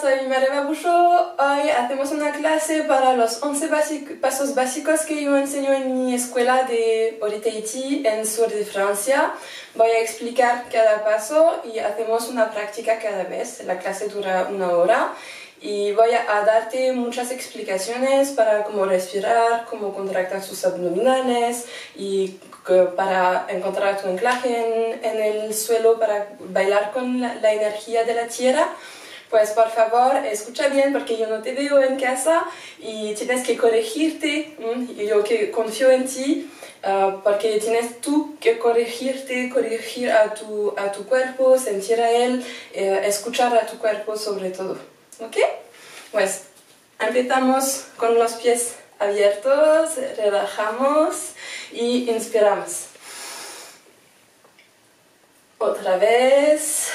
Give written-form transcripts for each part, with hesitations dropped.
soy María Bucho. Hoy hacemos una clase para los 11 pasos básicos que yo enseño en mi escuela de Oritaiti en sur de Francia. Voy a explicar cada paso y hacemos una práctica cada vez. La clase dura 1 hora y voy a darte muchas explicaciones para cómo respirar, cómo contractar sus abdominales y para encontrar tu anclaje en el suelo, para bailar con la energía de la tierra. Pues por favor, escucha bien porque yo no te veo en casa y tienes que corregirte. Yo que confío en ti porque tienes tú que corregir a tu cuerpo, sentir a él, escuchar a tu cuerpo sobre todo. ¿Ok? Pues empezamos con los pies abiertos, relajamos y inspiramos. Otra vez.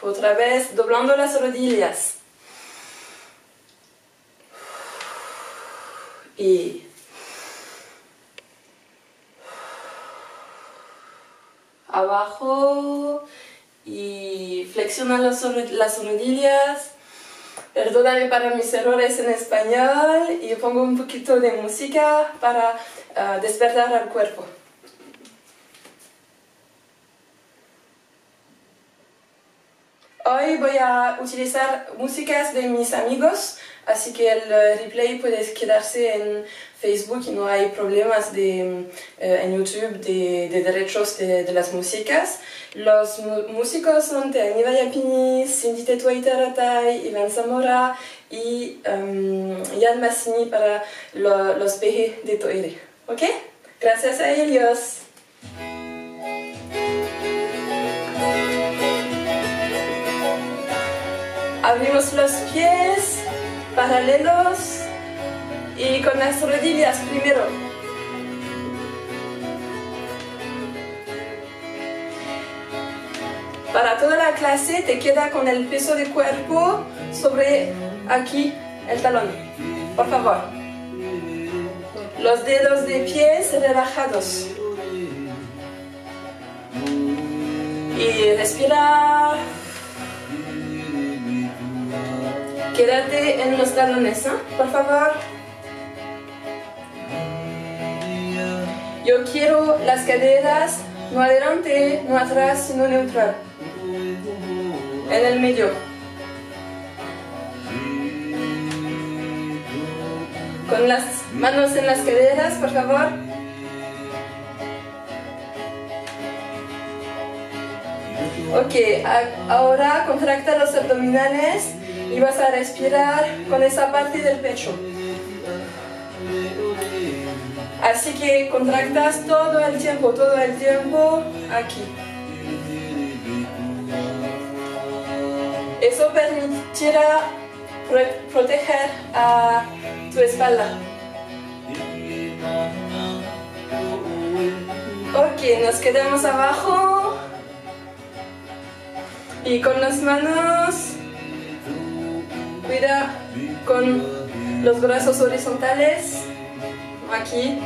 Otra vez, doblando las rodillas. Y abajo y flexiona las rodillas. Perdóname para mis errores en español y pongo un poquito de música para despertar al cuerpo. Hoy voy a utilizar músicas de mis amigos, así que el replay puede quedarse en Facebook y no hay problemas en YouTube de derechos de las músicas. Los músicos son Teani Vallapini, Cindy Tetuaitaratai, Iván Zamora y Jan Massini para los PG de Toire. ¿Ok? Gracias a ellos. Abrimos los pies paralelos y con las rodillas primero. Para toda la clase te queda con el peso de cuerpo sobre aquí el talón. Por favor. Los dedos de pies relajados. Y respira. Quédate en los talones, ¿no? Por favor. Yo quiero las caderas no adelante, no atrás, sino neutral. En el medio. Con las manos en las caderas, por favor. Ok, ahora contracta los abdominales. Y vas a respirar con esa parte del pecho. Así que contractas todo el tiempo aquí. Eso permitirá proteger a tu espalda. Ok, nos quedamos abajo. Y con las manos. Cuida con los brazos horizontales, aquí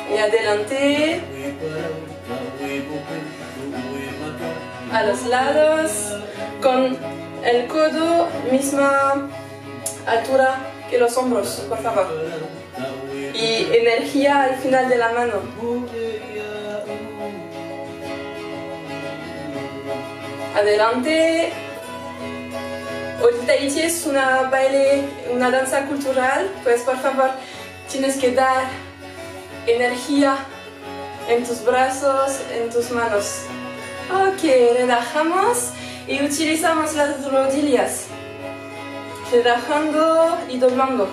y adelante, a los lados, con el codo misma altura que los hombros, por favor, y energía al final de la mano. Adelante. Oritaiti es una danza cultural, pues por favor tienes que dar energía en tus brazos, en tus manos. Ok, relajamos y utilizamos las rodillas, relajando y doblando.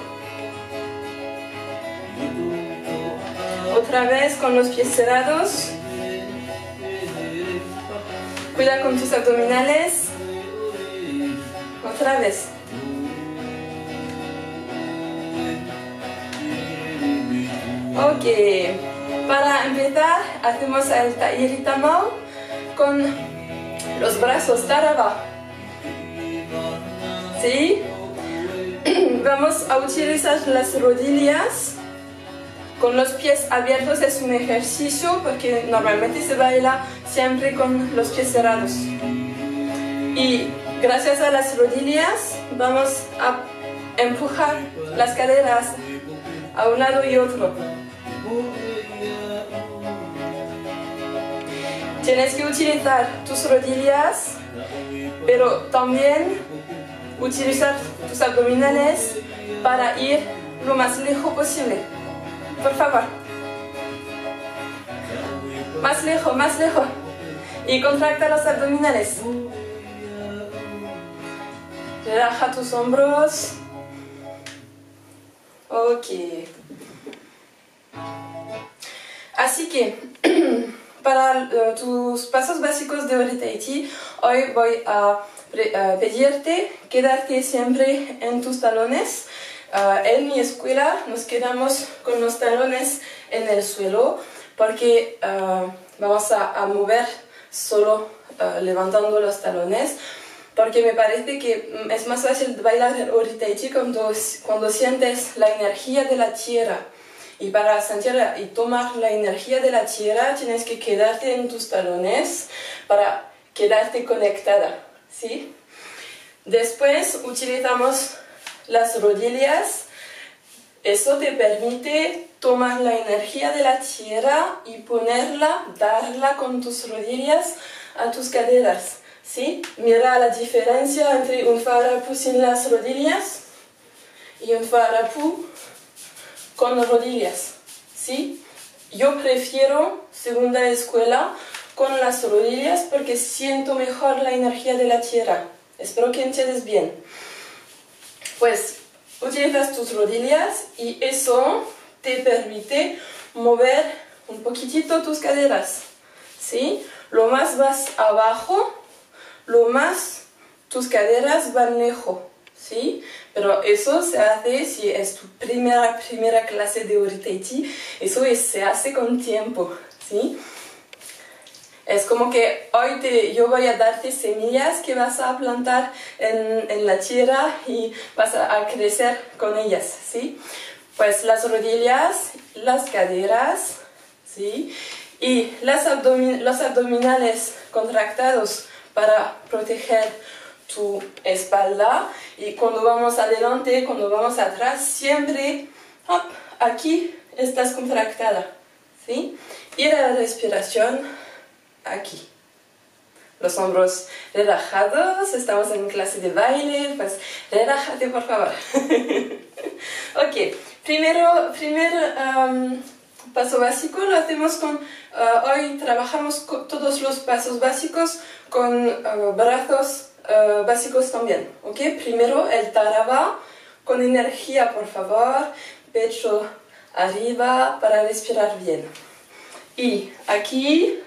Otra vez con los pies cerrados. Cuida con tus abdominales. Otra vez. Ok, para empezar hacemos el Ta'iri Tamau con los brazos taraba. ¿Sí? Vamos a utilizar las rodillas Con los pies abiertos es un ejercicio porque normalmente se baila siempre con los pies cerrados. Y gracias a las rodillas vamos a empujar las caderas a un lado y otro. Tienes que utilizar tus rodillas, pero también utilizar tus abdominales para ir lo más lejos posible. Por favor. Más lejos, más lejos. Y contracta los abdominales. Relaja tus hombros. Ok. Así que, para tus pasos básicos de Ori-Tai-Chi, hoy voy a pedirte quedarte siempre en tus talones. En mi escuela nos quedamos con los talones en el suelo porque vamos a mover solo levantando los talones, porque me parece que es más fácil bailar el Ori-Tai-Chi cuando sientes la energía de la tierra. Y para sentir y tomar la energía de la tierra tienes que quedarte en tus talones para quedarte conectada, ¿sí? Después utilizamos las rodillas. Eso te permite tomar la energía de la tierra y ponerla, darla con tus rodillas a tus caderas, ¿sí? Mira la diferencia entre un Farapu sin las rodillas y un Farapu con rodillas, ¿sí? Yo prefiero segunda escuela con las rodillas porque siento mejor la energía de la tierra. Espero que entiendas bien. Pues utilizas tus rodillas y eso te permite mover un poquitito tus caderas, ¿sí? Lo más vas abajo, lo más tus caderas van lejos, ¿sí? Pero eso se hace si es tu primera clase de Ori-Tai-Chi, eso se hace con tiempo, ¿sí? Es como que hoy yo voy a darte semillas que vas a plantar en la tierra y vas a crecer con ellas, ¿sí? Pues las rodillas, las caderas, ¿sí? Y los abdominales contractados para proteger tu espalda. Y cuando vamos adelante, cuando vamos atrás, siempre aquí estás contractada, ¿sí? Y la respiración aquí. Los hombros relajados, estamos en clase de baile, pues relájate por favor. Ok, primer paso básico lo hacemos con, hoy trabajamos todos los pasos básicos con brazos básicos también, ok. Primero el Taraba, con energía por favor, pecho arriba para respirar bien. Y aquí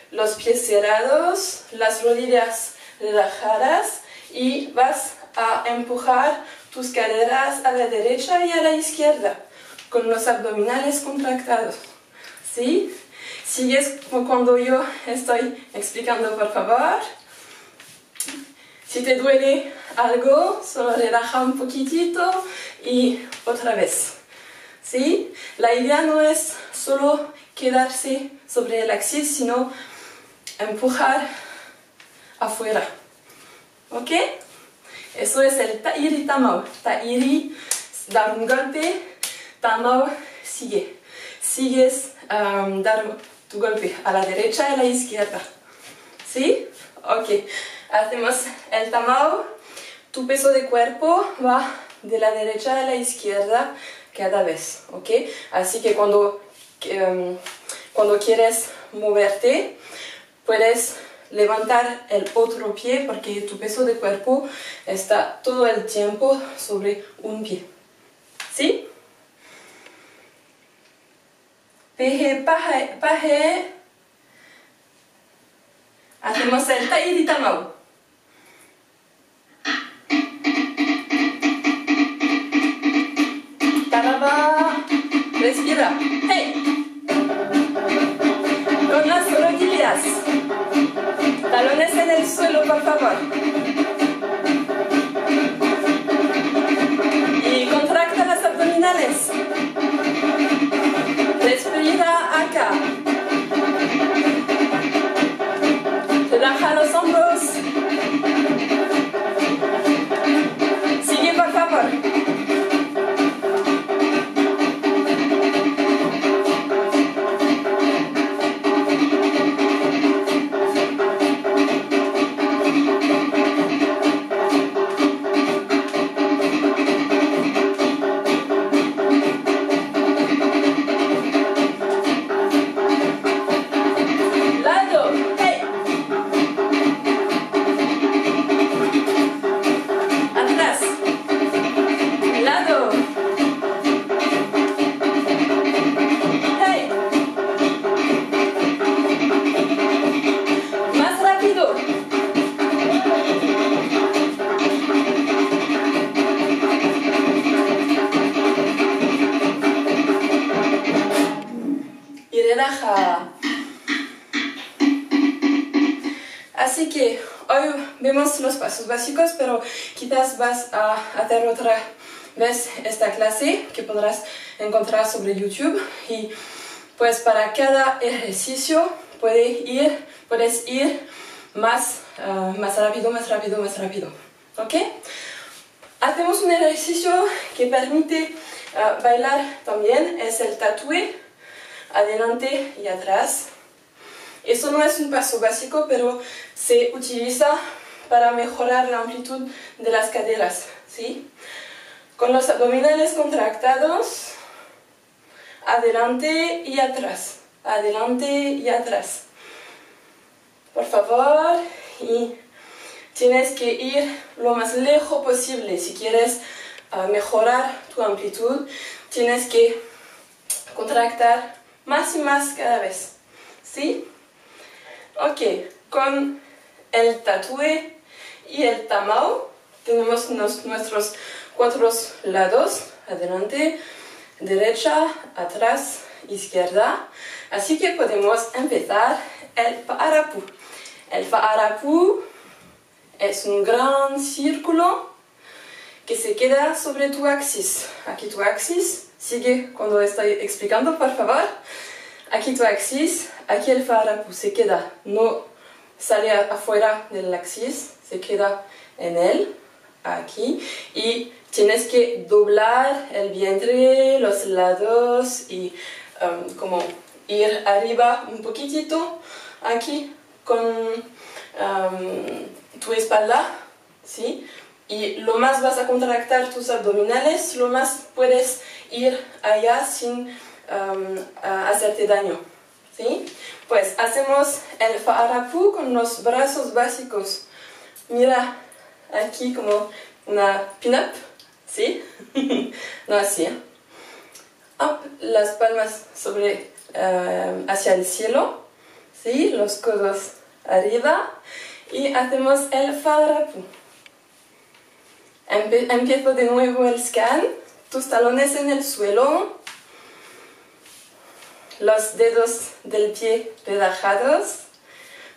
los pies cerrados, las rodillas relajadas y vas a empujar tus caderas a la derecha y a la izquierda con los abdominales contractados, ¿sí? Sigues como cuando yo estoy explicando, por favor. Si te duele algo, solo relaja un poquitito y otra vez, ¿sí? La idea no es solo quedarse sobre el axis, sino empujar afuera, ¿ok? Eso es el Ta'iri Tamao. Ta'iri, dar un golpe, Tamao, sigue. Sigues dar tu golpe a la derecha y a la izquierda, ¿sí? Ok, hacemos el Tamao. Tu peso de cuerpo va de la derecha a la izquierda cada vez, ¿ok? Así que cuando quieres moverte, puedes levantar el otro pie porque tu peso de cuerpo está todo el tiempo sobre un pie, ¿sí? Peje, paje. Hacemos el Ta'iri Tamao. Taraba. Respira. Hey. Con las rodillas. Talones en el suelo, por favor. Y contracta las abdominales. acá. Relaja los hombros. Sigue, por favor. Así que hoy vemos los pasos básicos, pero quizás vas a hacer otra vez esta clase que podrás encontrar sobre YouTube y pues para cada ejercicio puedes ir más rápido, más rápido, ¿ok? Hacemos un ejercicio que permite bailar también, es el tatoué, adelante y atrás. Eso no es un paso básico, pero se utiliza para mejorar la amplitud de las caderas, ¿sí? Con los abdominales contractados, adelante y atrás, por favor, y tienes que ir lo más lejos posible. Si quieres mejorar tu amplitud, tienes que contractar más y más cada vez, ¿sí? Ok, con el tatoué y el tamao tenemos nuestros 4 lados, adelante, derecha, atrás, izquierda. Así que podemos empezar el Fa'arapu. El Fa'arapu es un gran círculo que se queda sobre tu axis. Aquí tu axis, sigue cuando estoy explicando, por favor. Aquí tu axis, aquí el Fa'arapu se queda, no sale afuera del axis, se queda en él, aquí. Y tienes que doblar el vientre, los lados y como ir arriba un poquitito, aquí con tu espalda, ¿sí? Y lo más vas a contractar tus abdominales, lo más puedes ir allá sin hacerte daño, ¿sí? Pues hacemos el Fa'arapu con los brazos básicos. Mira, aquí como una pin-up, ¿sí? No así. Up, las palmas hacia el cielo, ¿sí? Los codos arriba y hacemos el Fa'arapu. Empiezo de nuevo el scan, tus talones en el suelo, los dedos del pie relajados,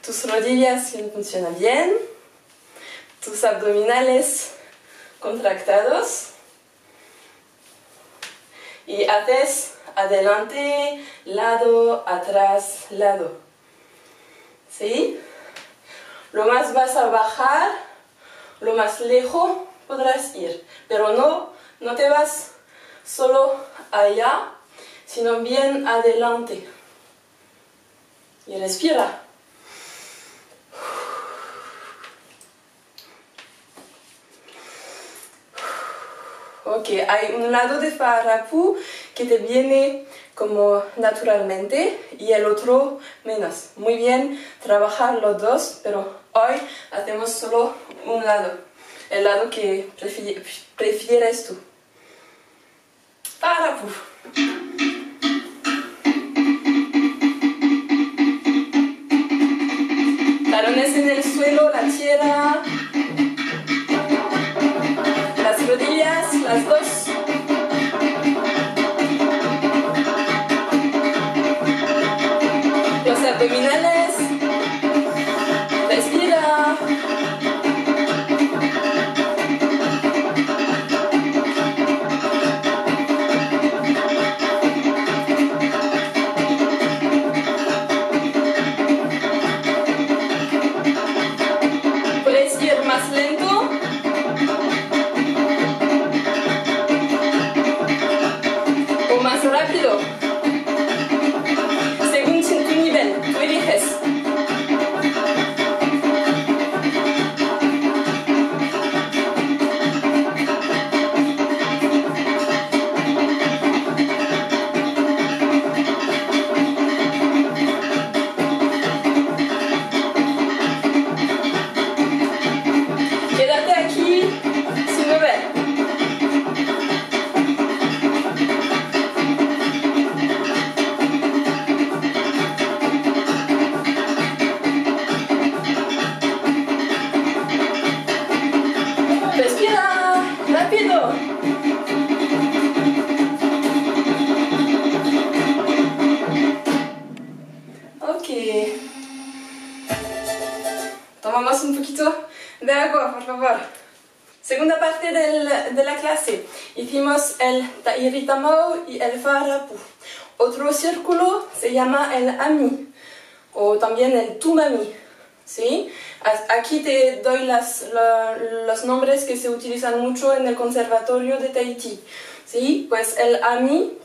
tus rodillas si funcionan bien, tus abdominales contractados y haces adelante, lado, atrás, lado, ¿sí? Lo más vas a bajar, lo más lejos podrás ir, pero no te vas solo allá, sino bien adelante. Y respira. Ok, hay un lado de Fa'arapu que te viene como naturalmente y el otro menos. Muy bien trabajar los dos, pero hoy hacemos solo un lado, el lado que prefieres tú. Fa'arapu. Talones en el suelo, la tierra, las rodillas, las dos. Los abdominales. Respira. que tomamos un poquito de agua, por favor. Segunda parte de la clase. Hicimos el Ta'iritamau y el Fa'arapu. Otro círculo se llama el Ami, o también el Tumami. ¿Sí? Aquí te doy los nombres que se utilizan mucho en el conservatorio de Tahití. ¿Sí? Pues el Ami,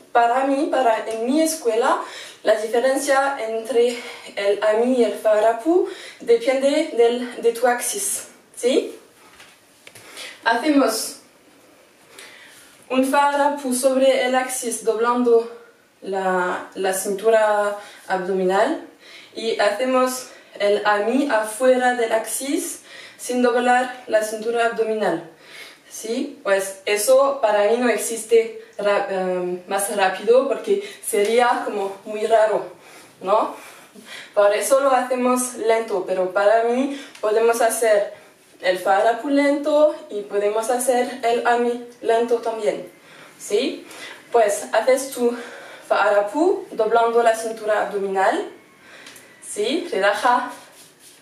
en mi escuela, la diferencia entre el Ami y el Fa'arapu depende de tu axis. ¿Sí? Hacemos un Fa'arapu sobre el axis doblando la cintura abdominal y hacemos el Ami afuera del axis sin doblar la cintura abdominal. ¿Sí? Pues eso para mí no existe más rápido porque sería como muy raro, ¿no? Por eso lo hacemos lento, pero para mí podemos hacer el Fa'arapu lento y podemos hacer el Ami lento también. ¿Sí? Pues haces tu Fa'arapu doblando la cintura abdominal. ¿Sí? Relaja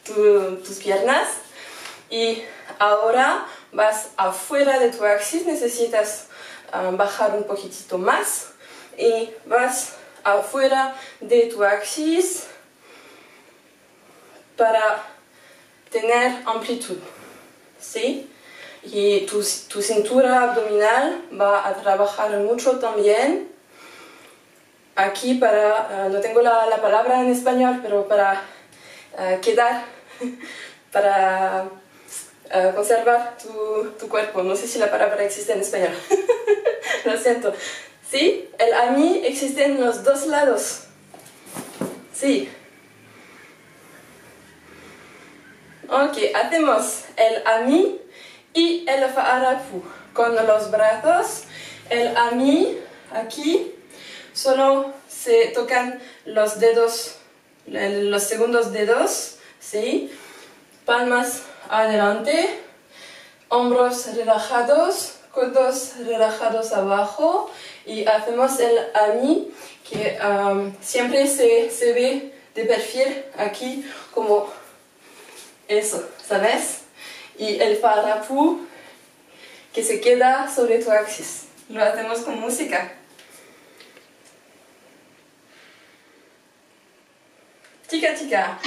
tus piernas. Y ahora vas afuera de tu axis, necesitas bajar un poquitito más. Y vas afuera de tu axis para tener amplitud. ¿Sí? Y tu cintura abdominal va a trabajar mucho también. Aquí no tengo la palabra en español, pero para quedar, para conservar tu cuerpo. No sé si la palabra existe en español. Lo siento. ¿Sí? El Ami existe en los dos lados. Sí. Ok, hacemos el Ami y el Fa'arapu con los brazos. El Ami, aquí, solo se tocan los dedos, los segundos dedos, ¿sí? Palmas adelante, hombros relajados, codos relajados abajo y hacemos el Ami que siempre se ve de perfil aquí como eso, ¿sabes? Y el Fa'arapu que se queda sobre tu axis. Lo hacemos con música. Chica, chica.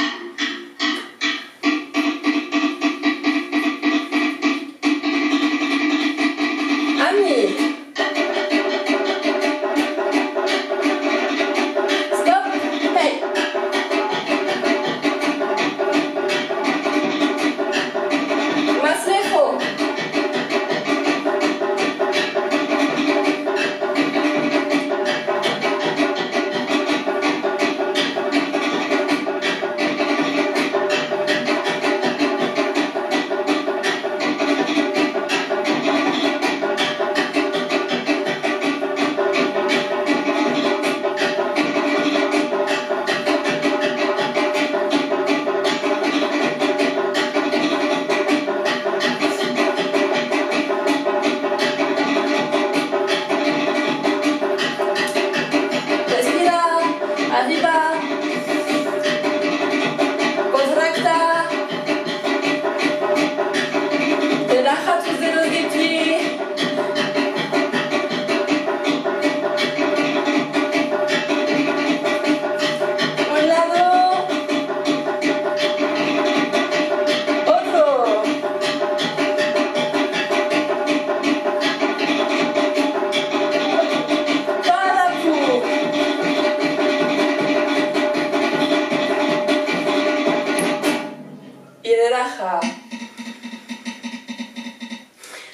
Ami. Stop. Hey. Más lejos.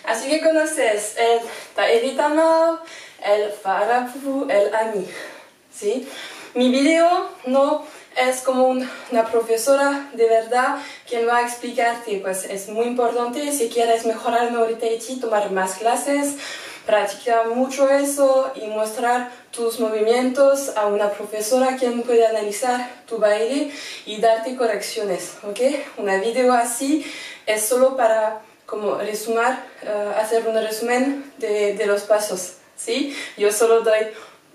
Así que conoces el Ta'iritamau, el Fa'arapu, el Ami, ¿sí? Mi video no es como una profesora de verdad quien va a explicarte, pues es muy importante si quieres mejorar Maori Tahití, tomar más clases, practicar mucho eso y mostrar tus movimientos a una profesora quien puede analizar tu baile y darte correcciones, ¿ok? Un video así es solo para como hacer un resumen de los pasos, ¿sí? Yo solo doy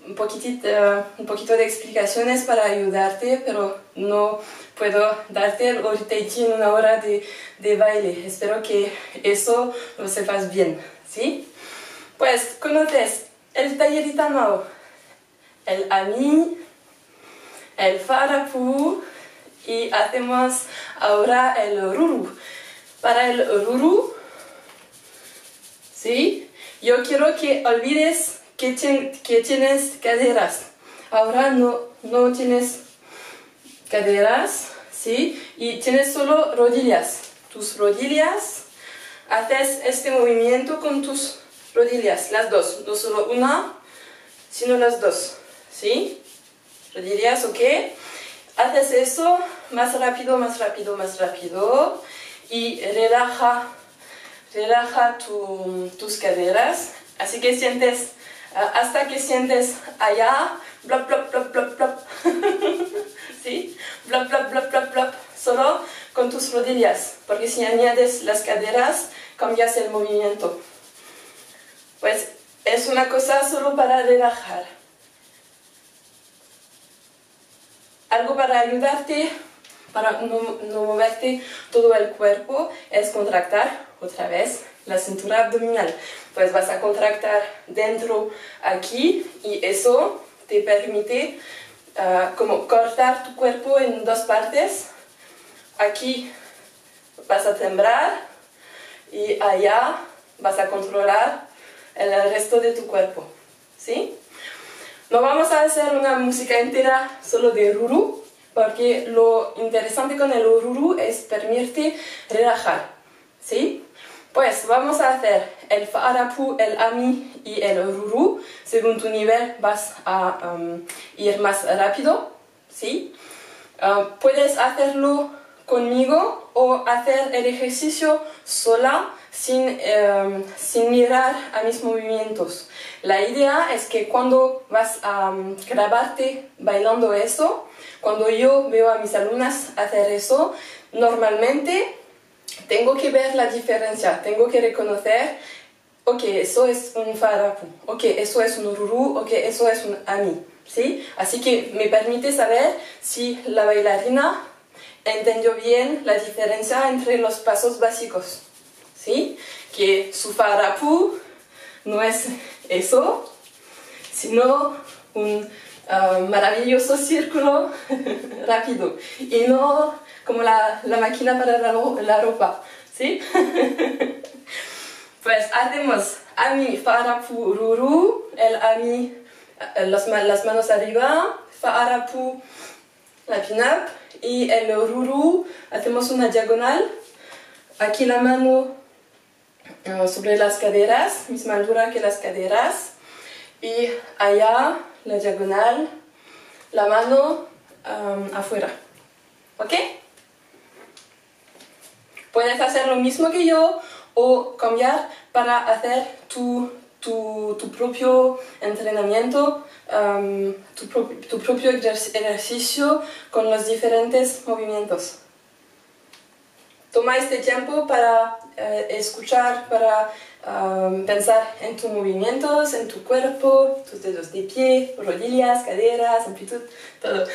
un poquito de explicaciones para ayudarte, pero no puedo darte el orientation en una hora de baile. Espero que eso lo sepas bien, ¿sí? Pues conoces el Tayeritanao, el Ami, el Farapu y hacemos ahora el Ruru. Para el Ruru, ¿sí? Yo quiero que olvides que tienes caderas. Ahora no tienes caderas, ¿sí? Y tienes solo rodillas. Tus rodillas, haces este movimiento con tus rodillas, las dos. No solo una, sino las dos, ¿sí? Rodillas, ¿ok? Haces eso más rápido, más rápido, más rápido. Y relaja tus caderas. Así que sientes, hasta que sientes allá, blop, blop, blop, blop, blop. ¿Sí? Blop, blop, blop, blop, blop. Solo con tus rodillas, porque si añades las caderas, cambias el movimiento. Pues es una cosa solo para relajar. Algo para ayudarte, para no moverte todo el cuerpo, es contractar otra vez la cintura abdominal. Pues vas a contractar dentro aquí y eso te permite como cortar tu cuerpo en dos partes. Aquí vas a temblar y allá vas a controlar el resto de tu cuerpo, ¿sí? No vamos a hacer una música entera solo de Ruru, porque lo interesante con el Ruru es permitirte relajar, ¿sí? Pues vamos a hacer el Farapu, el Ami y el Ruru. Según tu nivel vas a ir más rápido, ¿sí? Puedes hacerlo conmigo o hacer el ejercicio sola sin mirar a mis movimientos. La idea es que cuando vas a grabarte bailando eso, cuando yo veo a mis alumnas hacer eso, normalmente tengo que ver la diferencia, tengo que reconocer, ok, eso es un Farapu, ok, eso es un Ruru, ok, eso es un Ami, ¿sí? Así que me permite saber si la bailarina entendió bien la diferencia entre los pasos básicos, ¿sí? Que su Farapu no es eso, sino un maravilloso círculo rápido y no como la máquina para la ropa, ¿sí? Pues hacemos Ami, Farapu, Ruru, el Ami, las manos arriba, Farapu, la pin-up, y el Ruru hacemos una diagonal, aquí la mano sobre las caderas, misma altura que las caderas, y allá la diagonal, la mano afuera, ¿ok? Puedes hacer lo mismo que yo o cambiar para hacer tu propio entrenamiento, tu propio ejercicio con los diferentes movimientos. Toma este tiempo para escuchar, para pensar en tus movimientos, en tu cuerpo, tus dedos de pie, rodillas, caderas, amplitud, todo.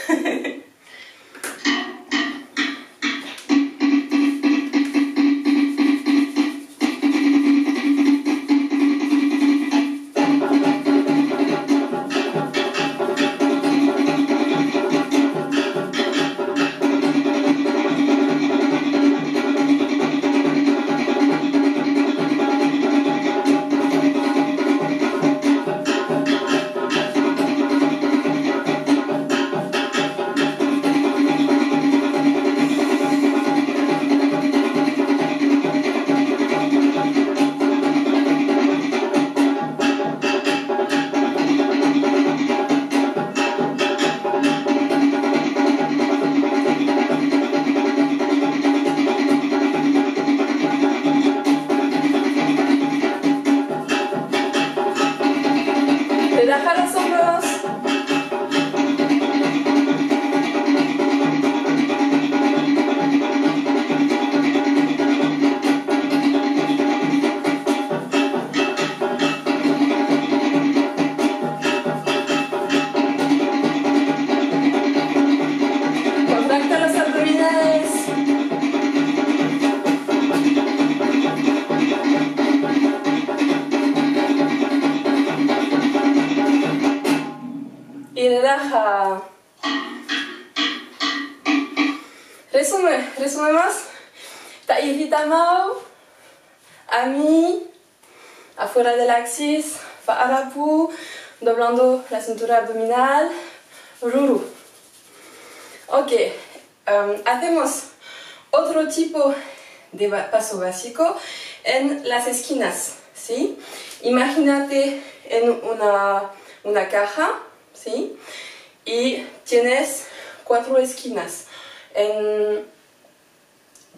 Resumemos. Ta'iritamau, Ami, afuera del axis, Fa'arapu, doblando la cintura abdominal, Ruru. Ok, hacemos otro tipo de paso básico en las esquinas, ¿sí? Imagínate en una caja, ¿sí? Y tienes 4 esquinas.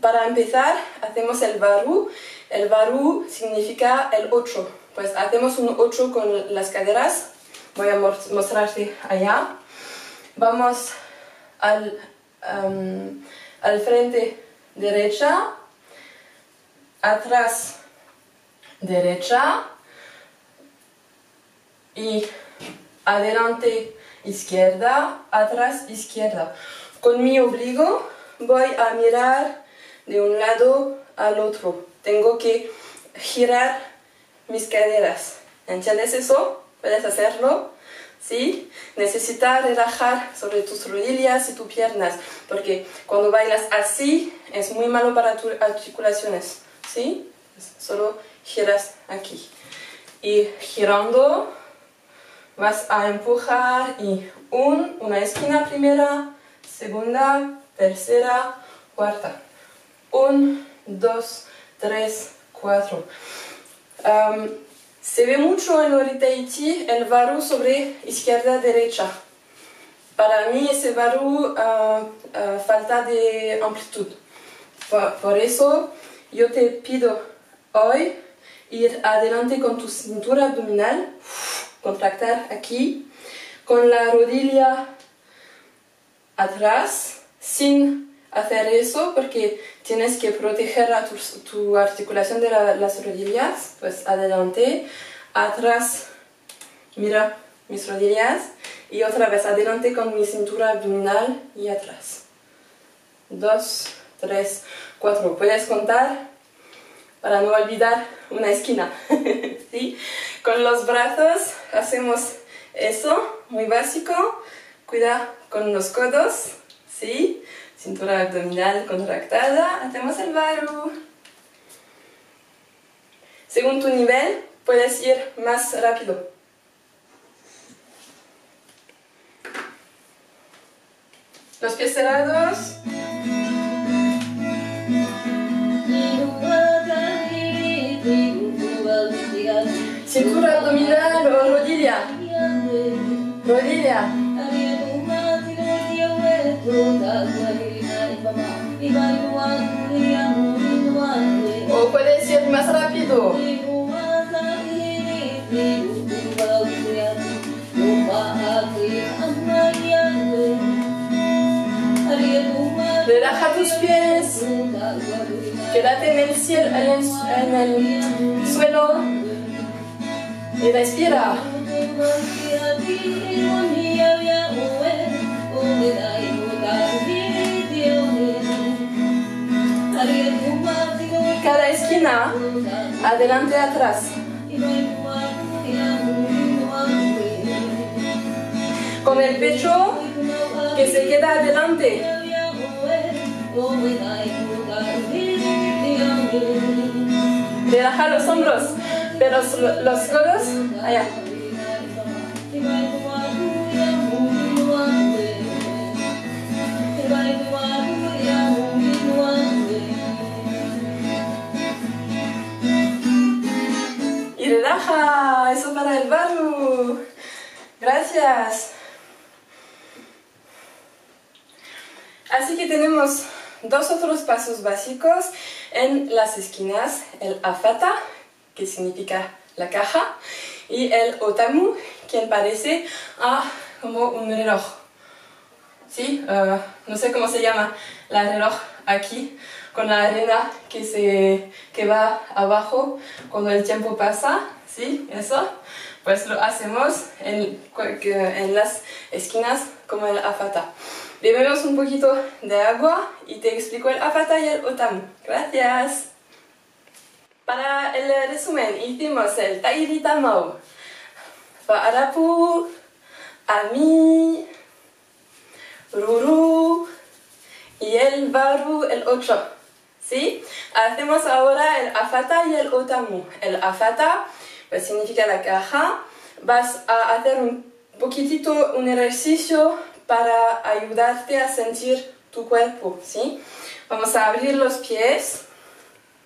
Para empezar, hacemos el baru. El baru significa el 8. Pues hacemos un 8 con las caderas. Voy a mostrarte allá. Vamos al frente derecha, atrás derecha y adelante izquierda, atrás izquierda. Con mi ombligo voy a mirar de un lado al otro. Tengo que girar mis caderas. ¿Entiendes eso? ¿Puedes hacerlo? ¿Sí? Necesitas relajar sobre tus rodillas y tus piernas, porque cuando bailas así es muy malo para tus articulaciones. ¿Sí? Solo giras aquí. Y girando vas a empujar y una esquina primera, segunda, tercera, cuarta. 1, 2, 3, 4. Se ve mucho en Oritaiti el baru sobre izquierda-derecha. Para mí ese baru falta de amplitud. Por eso yo te pido hoy ir adelante con tu cintura abdominal, contractar aquí, con la rodilla atrás, sin hacer eso porque tienes que proteger a tu articulación de las rodillas. Pues adelante, atrás, mira mis rodillas y otra vez adelante con mi cintura abdominal y atrás. 2, 3, 4. Puedes contar para no olvidar una esquina. ¿Sí? Con los brazos hacemos eso, muy básico. Cuida con los codos, ¿sí? Cintura abdominal contractada, hacemos el baru. Según tu nivel, puedes ir más rápido. Los pies cerrados. Cintura abdominal o rodilla. Rodilla. O puedes ir más rápido. Relaja tus pies. Quédate en el suelo y respira. Cada esquina, adelante, atrás. Con el pecho que se queda adelante. Relaja los hombros, pero los codos allá. Y relaja, eso para el baru. Gracias. Así que tenemos 2 otros pasos básicos en las esquinas, el afata, que significa la caja, y el otamu, que parece como un reloj. ¿Sí? No sé cómo se llama la reloj aquí, con la arena que va abajo cuando el tiempo pasa. ¿Sí? Eso. Pues lo hacemos en las esquinas como el afata. Bebemos un poquito de agua y te explico el afata y el otamu. Gracias. Para el resumen hicimos el ta'iritamau, fa'arapu, ami, ruru y el el varu, el 8. ¿Sí? Hacemos ahora el afata y el otamu. El afata pues significa la caja. Vas a hacer un poquitito un ejercicio para ayudarte a sentir tu cuerpo. ¿Sí? Vamos a abrir los pies.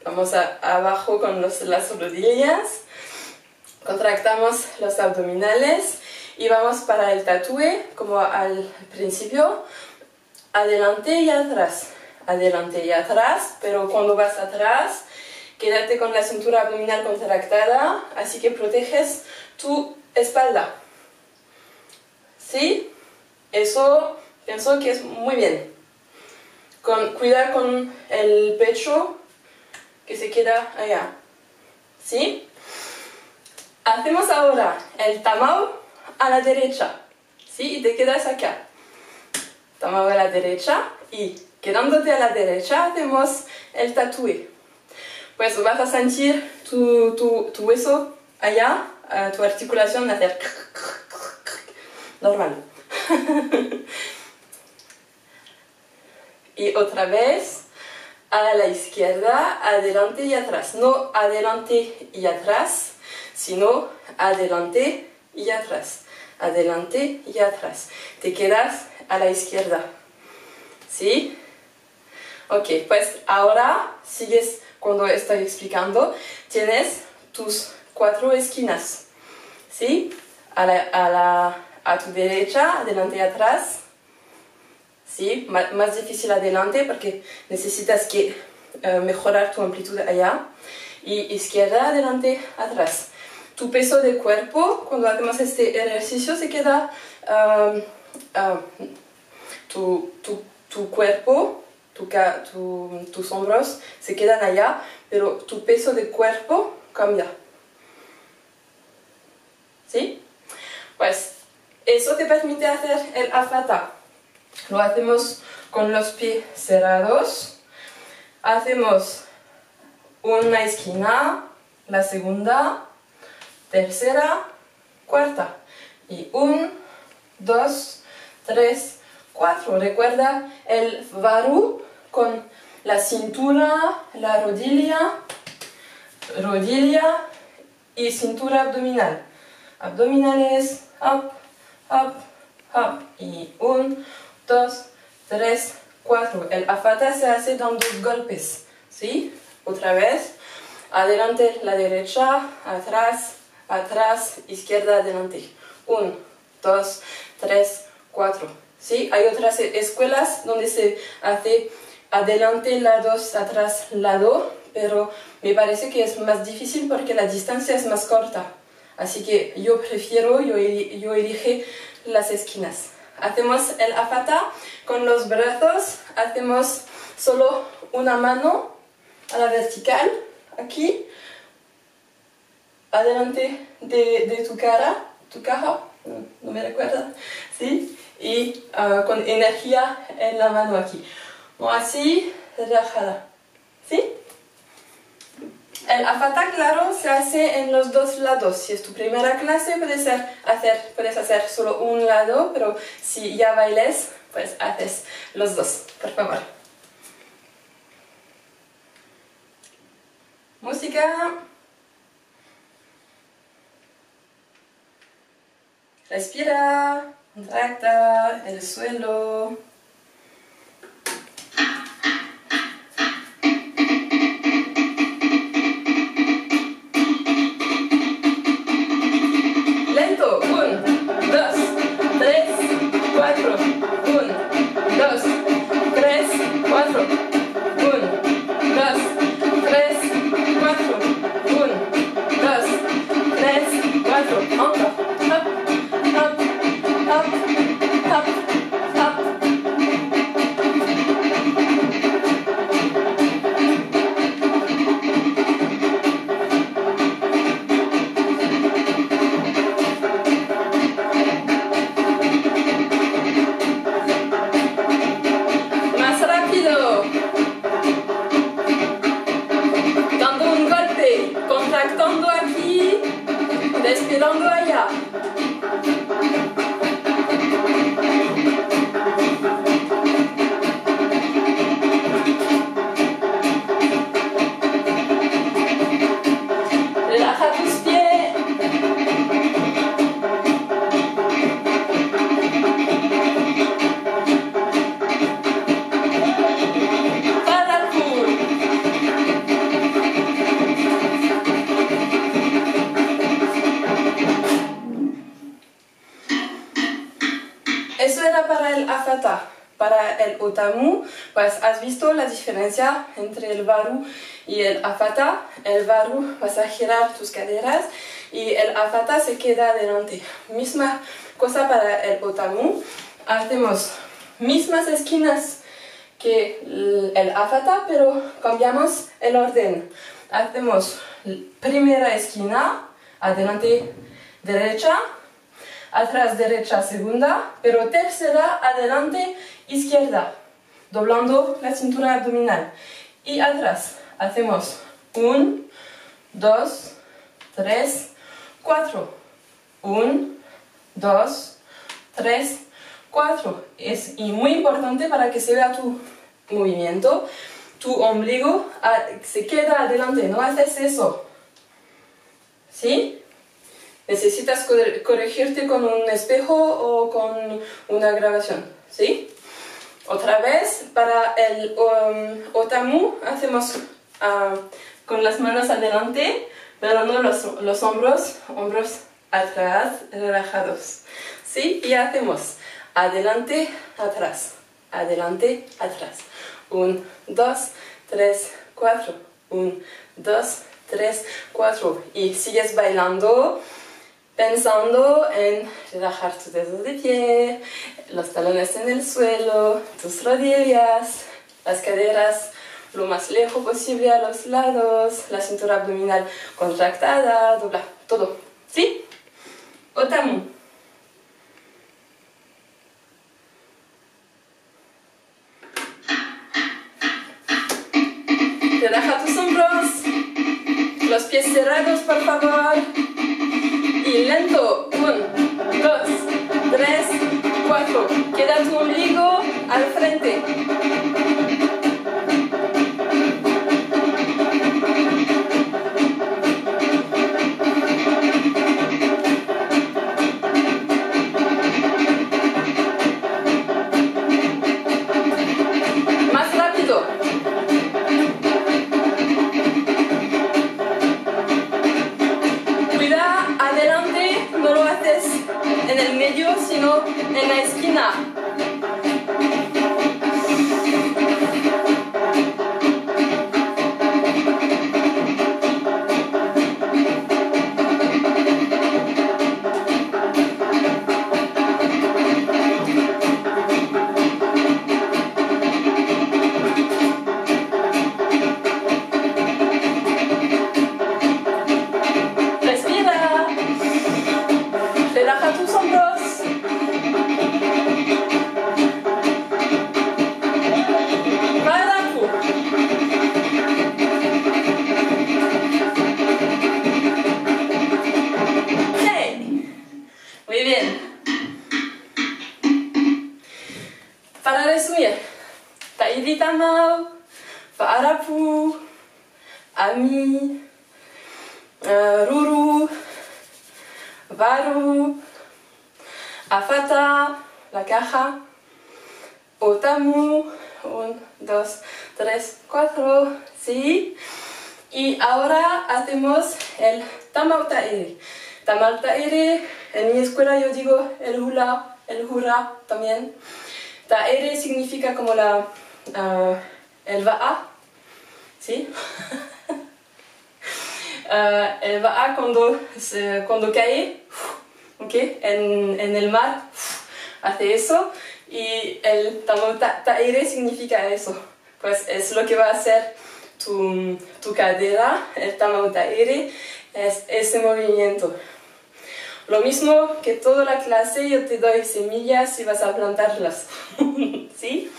Vamos abajo con las rodillas. Contractamos los abdominales. Y vamos para el tatúe, como al principio, adelante y atrás. Adelante y atrás, pero cuando vas atrás, quédate con la cintura abdominal contractada, así que proteges tu espalda. ¿Sí? Eso pienso que es muy bien. Cuidar con el pecho que se queda allá. ¿Sí? Hacemos ahora el tamao a la derecha, ¿sí? Y te quedas acá. Tamao a la derecha y quedándote a la derecha hacemos el tatúe. Pues vas a sentir tu hueso allá, tu articulación hacer normal. Y otra vez a la izquierda, adelante y atrás. No adelante y atrás, sino adelante y atrás. Adelante y atrás. Te quedas a la izquierda. ¿Sí? Ok, pues ahora sigues cuando estoy explicando. Tienes tus 4 esquinas. ¿Sí? A tu derecha, adelante y atrás. ¿Sí? Más difícil adelante porque necesitas mejorar tu amplitud allá. Y izquierda, adelante, atrás. Tu peso de cuerpo, cuando hacemos este ejercicio, se queda tu cuerpo, tus hombros se quedan allá, pero tu peso de cuerpo cambia. ¿Sí? Pues eso te permite hacer el afata. Lo hacemos con los pies cerrados. Hacemos una esquina, la segunda, tercera, cuarta. Y 1, 2, 3, 4. Recuerda el varu con la cintura, la rodilla y cintura abdominal. Abdominales, up, up, up. Y 1, 2, 3, 4. El afata se hace dando 2 golpes. ¿Sí? Otra vez. Adelante, la derecha, atrás, atrás, izquierda, adelante. 1, 2, 3, 4. ¿Sí? Hay otras escuelas donde se hace adelante, lados, atrás, lado, pero me parece que es más difícil porque la distancia es más corta. Así que yo elijo las esquinas. Hacemos el afata con los brazos, hacemos solo una mano a la vertical, aquí, adelante de tu cara, no me recuerda, ¿sí? Y con energía en la mano aquí. No así, relajada, ¿sí? El afata, claro, se hace en los 2 lados. Si es tu primera clase, puedes hacer solo un lado, pero si ya bailes, pues haces los 2, por favor. Música. Respira, contracta el suelo. Lento. 1, 2, 3, 4. 1, 2, 3, 4. 1, 2, 3, 4. 1, 2, 3, 4. Encore. Hop, hop, hop, hop, hop. Más rápido. el otamu, pues has visto la diferencia entre el varu y el afata. El varu vas a girar tus caderas y el afata se queda adelante. Misma cosa para el otamu. Hacemos mismas esquinas que el afata, pero cambiamos el orden. Hacemos primera esquina, adelante derecha, atrás derecha segunda, pero tercera adelante izquierda, doblando la cintura abdominal. Y atrás hacemos 1, 2, 3, 4. 1, 2, 3, 4. Es muy importante para que se vea tu movimiento. Tu ombligo se queda adelante, no haces eso. ¿Sí? Necesitas corregirte con un espejo o con una grabación. ¿Sí? Otra vez, para el otamu hacemos con las manos adelante, pero no los hombros atrás, relajados. ¿Sí? Y hacemos adelante, atrás, adelante, atrás. 1, 2, 3, 4. 1, 2, 3, 4. Y sigues bailando, pensando en relajar tus dedos de pie, los talones en el suelo, tus rodillas, las caderas lo más lejos posible a los lados, la cintura abdominal contractada, dobla, todo. ¿Sí? Otamu. Relaja tus hombros, los pies cerrados por favor, y lento, 1, 2, 3, 4, queda tu ombligo al frente. Más rápido. Adelante, no lo haces en el medio, sino en la esquina. Relaja tus hombros. Varapu. Hey. Muy bien. Para resumir, Tairi Tamau, Varapu, Ami, Ruru, Varu, Afata, la caja, Otamu, 1, 2, 3, 4, ¿sí? Y ahora hacemos el Tamau Tairi. Tamau Tairi, en mi escuela yo digo el hura también. Tairi significa como el va'a, ¿sí? El va'a cuando cae, ¿okay? en el mar, hace eso, y el Tamau Tairi significa eso. Pues es lo que va a hacer tu cadera, el Tamau Tairi, es ese movimiento. Lo mismo que toda la clase, yo te doy semillas y vas a plantarlas, ¿sí?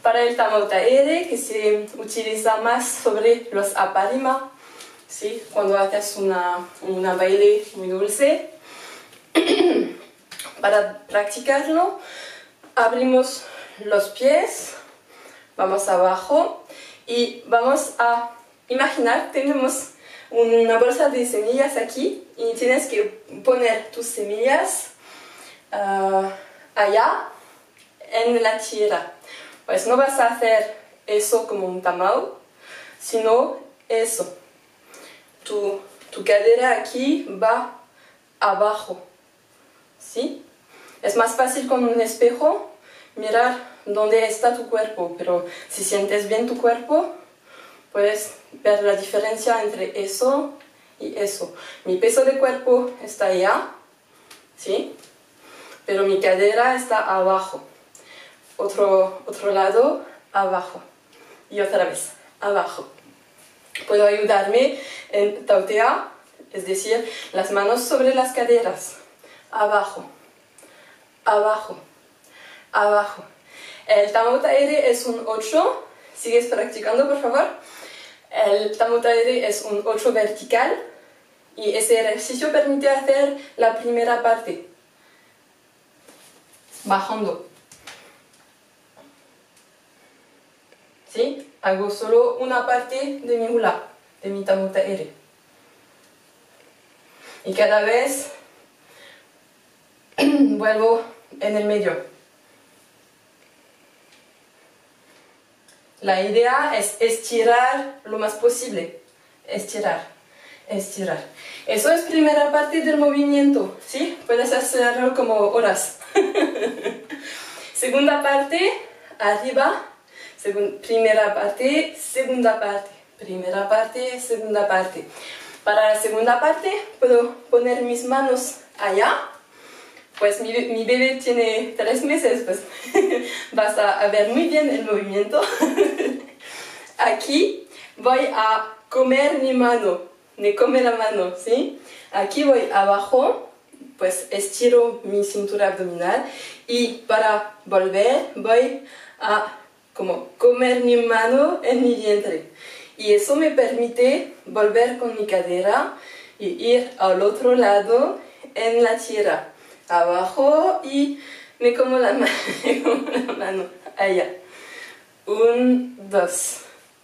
Para el Tamau Tairi, que se utiliza más sobre los aparima, ¿sí? Cuando haces una baile muy dulce. Para practicarlo, abrimos los pies, vamos abajo y vamos a imaginar, tenemos una bolsa de semillas aquí y tienes que poner tus semillas allá en la tierra. Pues no vas a hacer eso como un tamau, sino eso. Tu cadera aquí va abajo, ¿sí? Es más fácil con un espejo mirar dónde está tu cuerpo, pero si sientes bien tu cuerpo, puedes ver la diferencia entre eso y eso. Mi peso de cuerpo está allá, ¿sí? Pero mi cadera está abajo. Otro lado, abajo. Y otra vez, abajo. Puedo ayudarme en tautea, es decir, las manos sobre las caderas. Abajo, abajo, abajo. El tamutaire es un 8. ¿Sigues practicando, por favor? El tamutaire es un 8 vertical. Y ese ejercicio permite hacer la primera parte. Bajando. ¿Sí? Hago solo una parte de mi hula, de mi tamutaire. Y cada vez vuelvo en el medio. La idea es estirar lo más posible. Estirar, estirar. Eso es primera parte del movimiento, ¿sí? Puedes hacerlo como horas. Segunda parte, arriba. Primera parte, segunda parte. Primera parte, segunda parte. Para la segunda parte puedo poner mis manos allá. Pues mi bebé tiene 3 meses, pues vas a ver muy bien el movimiento. Aquí voy a comer mi mano, me come la mano, ¿sí? Aquí voy abajo, pues estiro mi cintura abdominal y para volver voy a como comer mi mano en mi vientre. Y eso me permite volver con mi cadera y ir al otro lado en la tierra. Abajo y me como la mano, allá. 1, 2,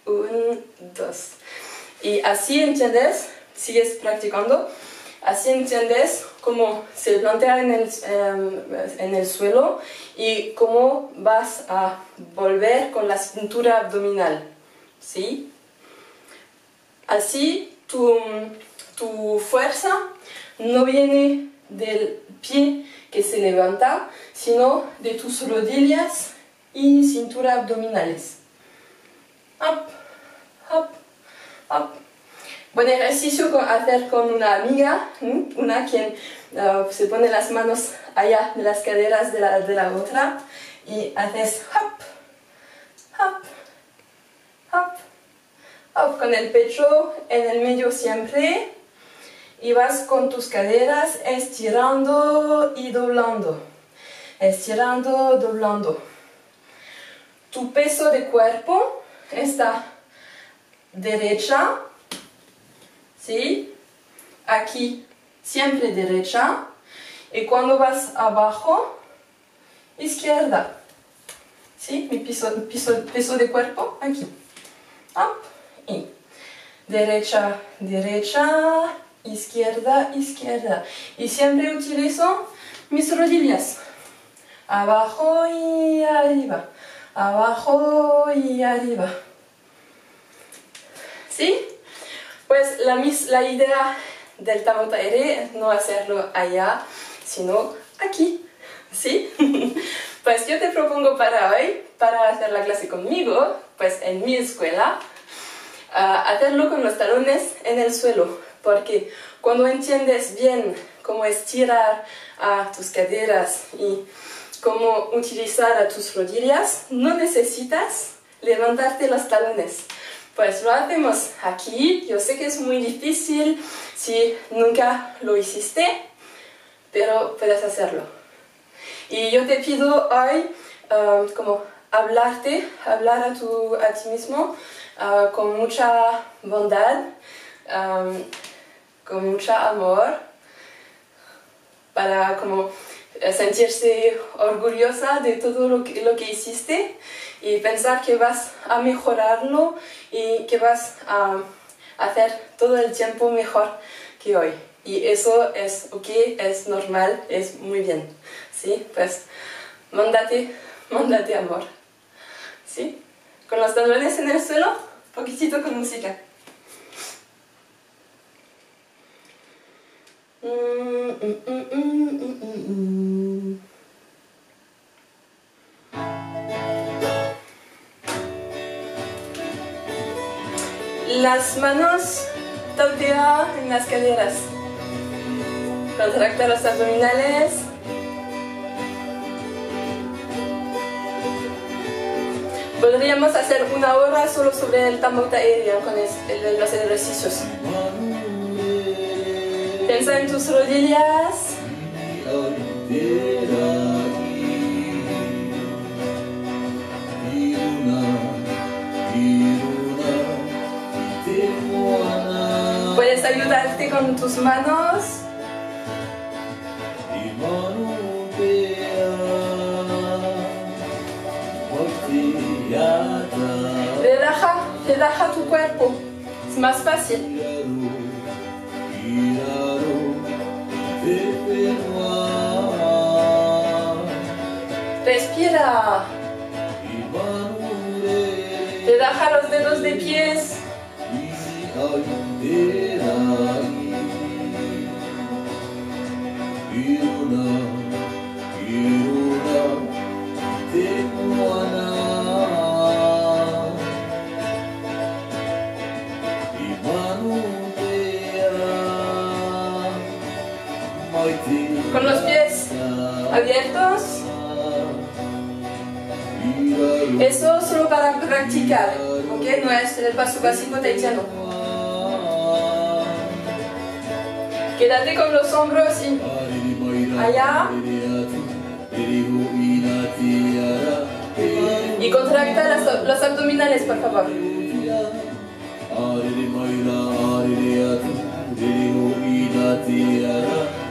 1, 2. Y así entiendes, sigues practicando, así entiendes cómo se plantea en el suelo y cómo vas a volver con la cintura abdominal, ¿sí? Así tu fuerza no viene del pie que se levanta, sino de tus rodillas y cintura abdominales. Up, up, up. Buen ejercicio hacer con una amiga, una quien se pone las manos allá de las caderas de la otra y haces up, up, up, up, con el pecho en el medio siempre. Y vas con tus caderas estirando y doblando. Estirando, doblando. Tu peso de cuerpo está derecha. ¿Sí? Aquí siempre derecha. Y cuando vas abajo, izquierda. ¿Sí? Mi peso de cuerpo aquí. Up y derecha, derecha. Izquierda, izquierda. Y siempre utilizo mis rodillas. Abajo y arriba. Abajo y arriba. ¿Sí? Pues la idea del tamutaire es no hacerlo allá, sino aquí. ¿Sí? Pues yo te propongo para hoy, para hacer la clase conmigo, pues en mi escuela, hacerlo con los talones en el suelo. Porque cuando entiendes bien cómo estirar a tus caderas y cómo utilizar a tus rodillas, no necesitas levantarte los talones. Pues lo hacemos aquí. Yo sé que es muy difícil si nunca lo hiciste, pero puedes hacerlo. Y yo te pido hoy como hablar a ti mismo con mucha bondad. Con mucho amor, para como sentirse orgullosa de todo lo que hiciste y pensar que vas a mejorarlo y que vas a hacer todo el tiempo mejor que hoy. Y eso es ok, es normal, es muy bien. ¿Sí? Pues mándate amor. ¿Sí? Con los talones en el suelo, poquitito con música. Las manos tautea en las caderas. Contracta los abdominales. Podríamos hacer 1 hora solo sobre el tamauta aéreo con los ejercicios. Piensa en tus rodillas. Puedes ayudarte con tus manos. Relaja tu cuerpo, es más fácil. Respira. Relaja los dedos de pies. Con los pies abiertos. Eso solo para practicar, ¿ok? No es el paso básico tahitiano. Quédate con los hombros allá. Y contracta los abdominales, por favor.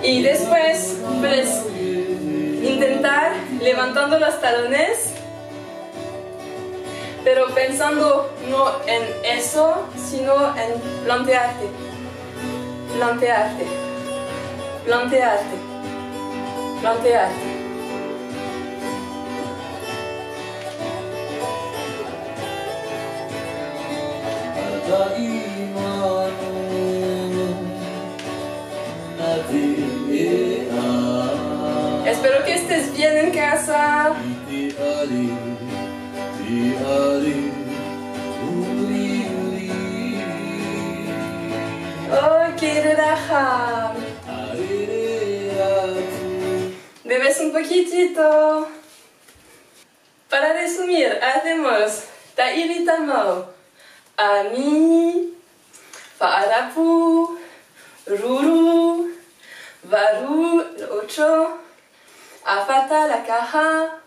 Y después puedes intentar levantando los talones, pero pensando no en eso, sino en plantearte, plantearte, plantearte, plantearte. Espero que estés bien en casa. Ok, relaja. Bebes un poquitito. Para resumir, hacemos ta'iri tamau, ami, fa'arapu, ruru, varu, el 8, afata, la caja,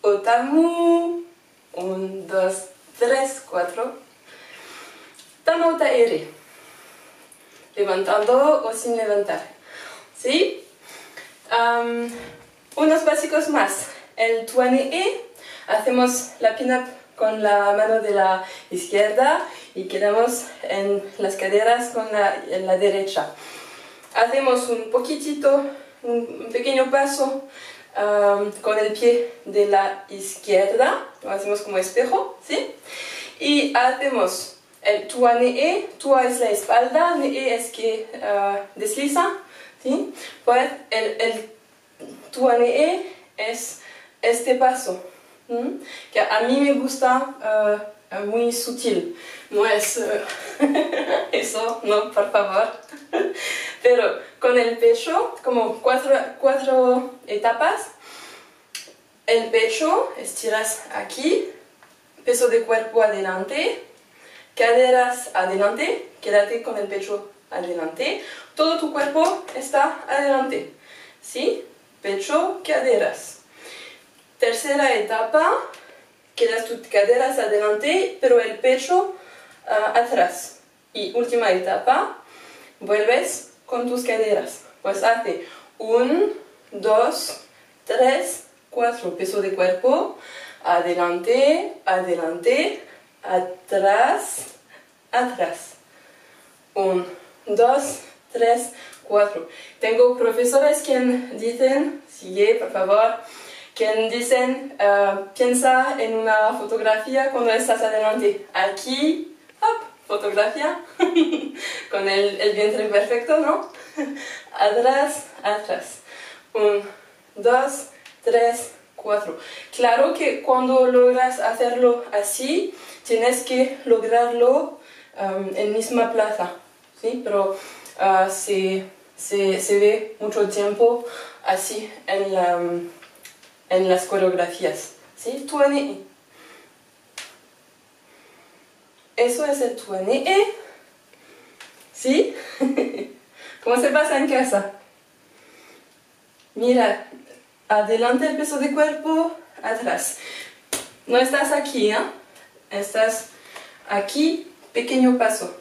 otamu, 1, 2, 3, 4, tamauta ere, levantando o sin levantar, ¿sí? Unos básicos más, el tuane-e, hacemos la pin-up con la mano de la izquierda y quedamos en las caderas con la derecha. Hacemos un poquitito, un pequeño paso con el pie de la izquierda, lo hacemos como espejo, ¿sí? Y hacemos el tua ne-e, tua es la espalda, ne-e es que desliza, ¿sí? Pues el tua ne-e es este paso, que a mí me gusta muy sutil, no es eso, no, por favor. Pero con el pecho, como cuatro etapas, el pecho, estiras aquí, peso de cuerpo adelante, caderas adelante, quédate con el pecho adelante, todo tu cuerpo está adelante, ¿sí? Pecho, caderas. Tercera etapa, quedas tus caderas adelante, pero el pecho atrás. Y última etapa, vuelves con tus caderas. Pues hace 1, 2, 3, 4, peso de cuerpo, adelante, adelante, atrás, atrás. 1, 2, 3, 4. Tengo profesores que dicen, sigue por favor, que dicen, piensa en una fotografía cuando estás adelante. Aquí, hop, fotografía, con el vientre perfecto, ¿no? Atrás, atrás. 1, 2, 3, 4. Claro que cuando logras hacerlo así, tienes que lograrlo en misma plaza, ¿sí? Pero se ve mucho tiempo así en las coreografías, ¿sí? Tournée. Eso es el tournée, ¿sí? ¿Cómo se pasa en casa? Mira, adelante el peso de cuerpo, atrás. No estás aquí, ¿eh? Estás aquí, pequeño paso.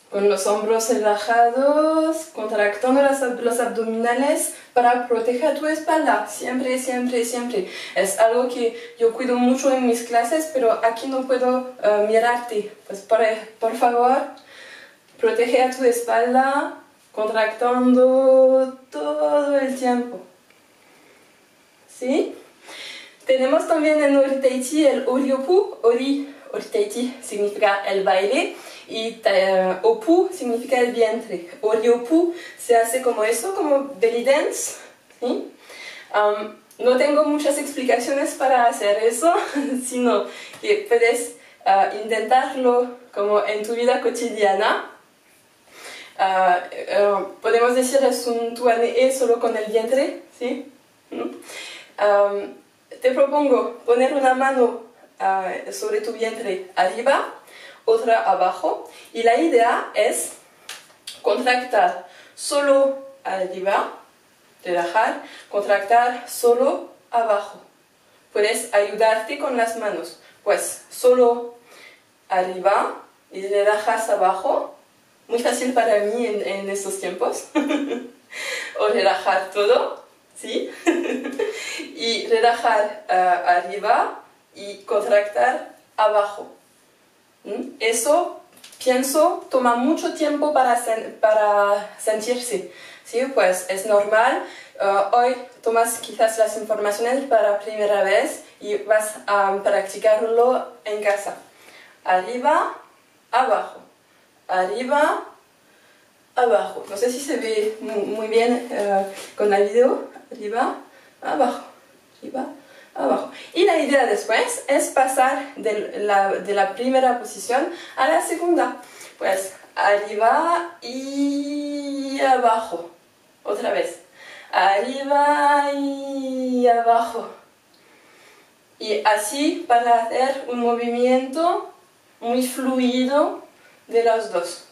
Con los hombros relajados, contractando los abdominales para proteger tu espalda. Siempre, siempre, siempre. Es algo que yo cuido mucho en mis clases, pero aquí no puedo mirarte. Pues por favor, protege a tu espalda, contractando todo el tiempo. ¿Sí? Tenemos también en Ori Tai-Chi el Oriopu. Ori Tai-Chi significa el baile y Opu significa el vientre. Oriopu se hace como eso, como belly dance. ¿Sí? No tengo muchas explicaciones para hacer eso, sino que puedes intentarlo como en tu vida cotidiana. Podemos decir es un tournée solo con el vientre, ¿sí? Te propongo poner una mano sobre tu vientre arriba, otra abajo, y la idea es contractar solo arriba, relajar, contractar solo abajo. Puedes ayudarte con las manos, pues solo arriba y relajas abajo. Muy fácil para mí en estos tiempos. O relajar todo, ¿sí? Y relajar arriba y contractar abajo. Eso, pienso, toma mucho tiempo para sentirse. ¿Sí? Pues es normal. Hoy tomas quizás las informaciones para primera vez y vas a practicarlo en casa. Arriba, abajo. Arriba, abajo. No sé si se ve muy bien con el video. Arriba, abajo. Arriba, abajo. Y la idea después es pasar de la primera posición a la segunda. Pues arriba y abajo. Otra vez. Arriba y abajo. Y así para hacer un movimiento muy fluido de los dos.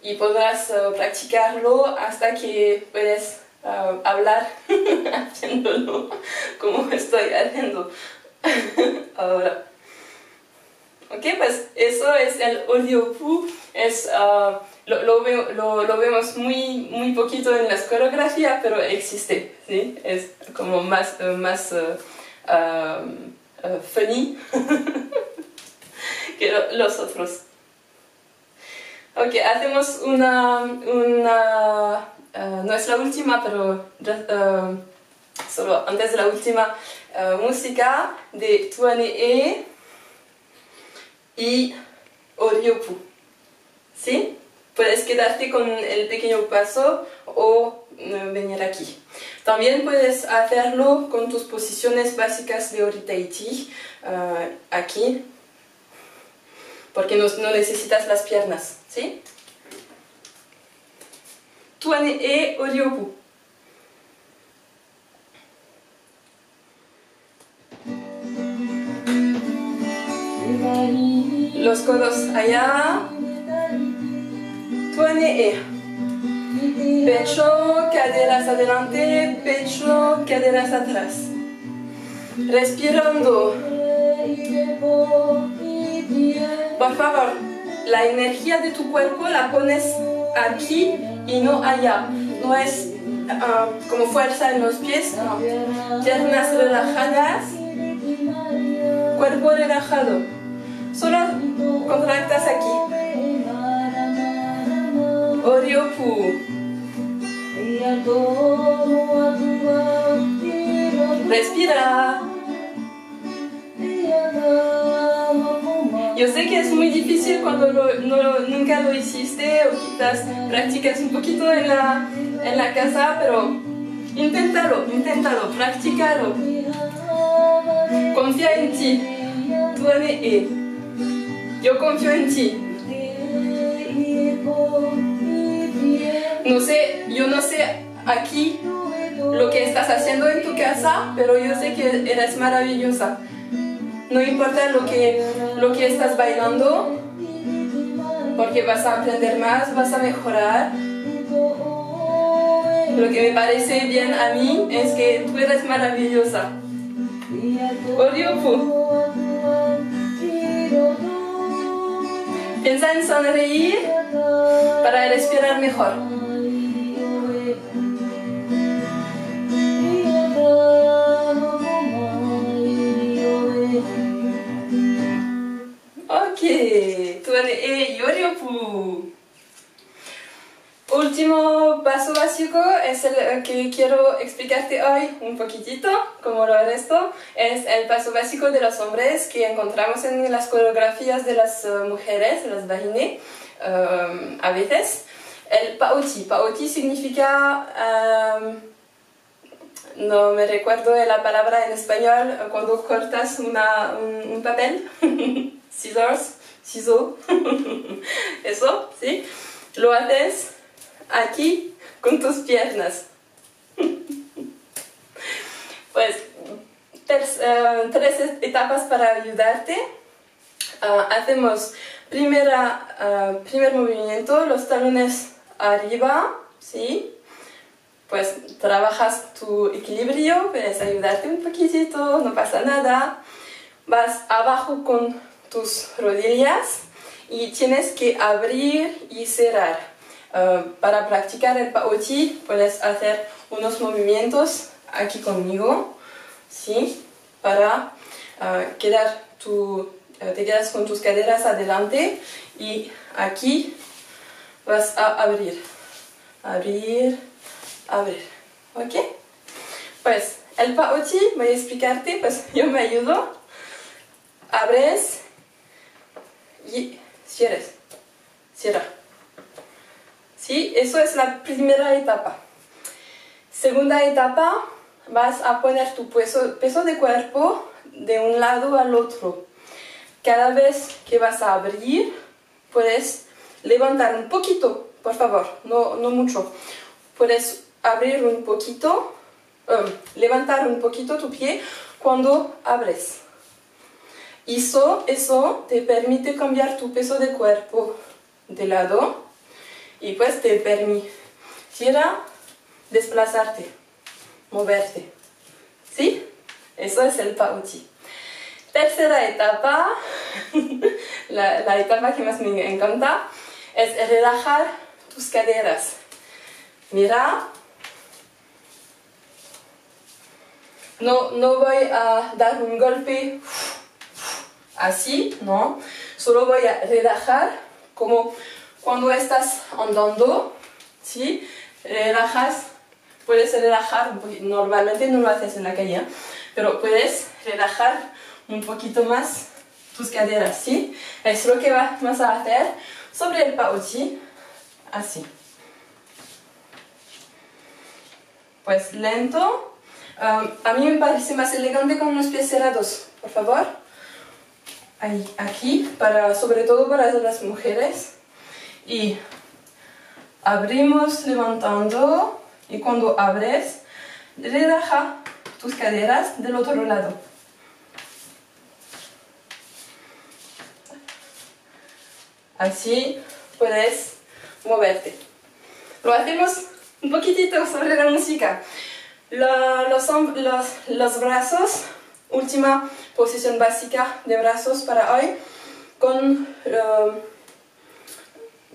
Y podrás practicarlo hasta que puedes hablar haciéndolo como estoy haciendo ahora. Ok, pues eso es el Oriopu. Lo vemos muy poquito en las coreografías, pero existe, ¿sí? Es como más funny que los otros. Ok, hacemos no es la última, pero solo antes de la última música de tournée y Oriopu. ¿Sí? Puedes quedarte con el pequeño paso o venir aquí. También puedes hacerlo con tus posiciones básicas de Ori Tai-Chi, aquí, porque no necesitas las piernas, ¿sí? Tournée Oriopu. Los codos allá. Tournée. Pecho, caderas adelante, pecho, caderas atrás. Respirando. Por favor, la energía de tu cuerpo la pones aquí y no allá. No es como fuerza en los pies, no. Piernas relajadas, cuerpo relajado. Solo contractas aquí. Oriopu. Respira. Yo sé que es muy difícil cuando nunca lo hiciste o quizás practicas un poquito en la casa, pero Inténtalo, inténtalo, practícalo. Confía en ti. Tú eres. Yo confío en ti. No sé, yo no sé aquí lo que estás haciendo en tu casa, pero yo sé que eres maravillosa. No importa lo que estás bailando, porque vas a aprender más, vas a mejorar. Lo que me parece bien a mí es que tú eres maravillosa. Oriopu. Piensa en sonreír para respirar mejor. Ok, tú eres Yoriopu. Último paso básico es el que quiero explicarte hoy un poquitito, como lo resto, es el paso básico de los hombres que encontramos en las coreografías de las mujeres, las vagines, a veces. El paoti. Paoti significa, no me recuerdo la palabra en español, cuando cortas un papel, scissors, ciso, eso, ¿sí? Lo haces aquí con tus piernas. Pues tres etapas para ayudarte. Hacemos primer movimiento, los talones arriba, ¿sí? Pues trabajas tu equilibrio, puedes ayudarte un poquitito, no pasa nada. Vas abajo con tus rodillas y tienes que abrir y cerrar. Para practicar el paoti puedes hacer unos movimientos aquí conmigo, ¿sí? Para te quedas con tus caderas adelante y aquí vas a abrir, abrir, abrir, ¿ok? Pues el paoti voy a explicarte, pues yo me ayudo, abres y cierres, cierra. ¿Sí? Eso es la primera etapa. Segunda etapa, vas a poner tu peso de cuerpo de un lado al otro. Cada vez que vas a abrir, puedes levantar un poquito, por favor, no mucho. Puedes abrir un poquito, levantar un poquito tu pie cuando abres. Eso te permite cambiar tu peso de cuerpo de lado. Y pues te permitirá desplazarte, moverte. ¿Sí? Eso es el paoti. Tercera etapa, la etapa que más me encanta, es relajar tus caderas. Mira, no voy a dar un golpe así, no. Solo voy a relajar como cuando estás andando, ¿sí? Relajas, puedes relajar, normalmente no lo haces en la calle, pero puedes relajar un poquito más tus caderas, ¿sí? Es lo que vas a hacer sobre el paoti, así. Pues lento. A mí me parece más elegante con los pies cerrados, por favor. Ahí, aquí, sobre todo para las mujeres. Y abrimos levantando y cuando abres, relaja tus caderas del otro lado. Así puedes moverte. Lo hacemos un poquitito sobre la música. Los brazos, última posición básica de brazos para hoy, con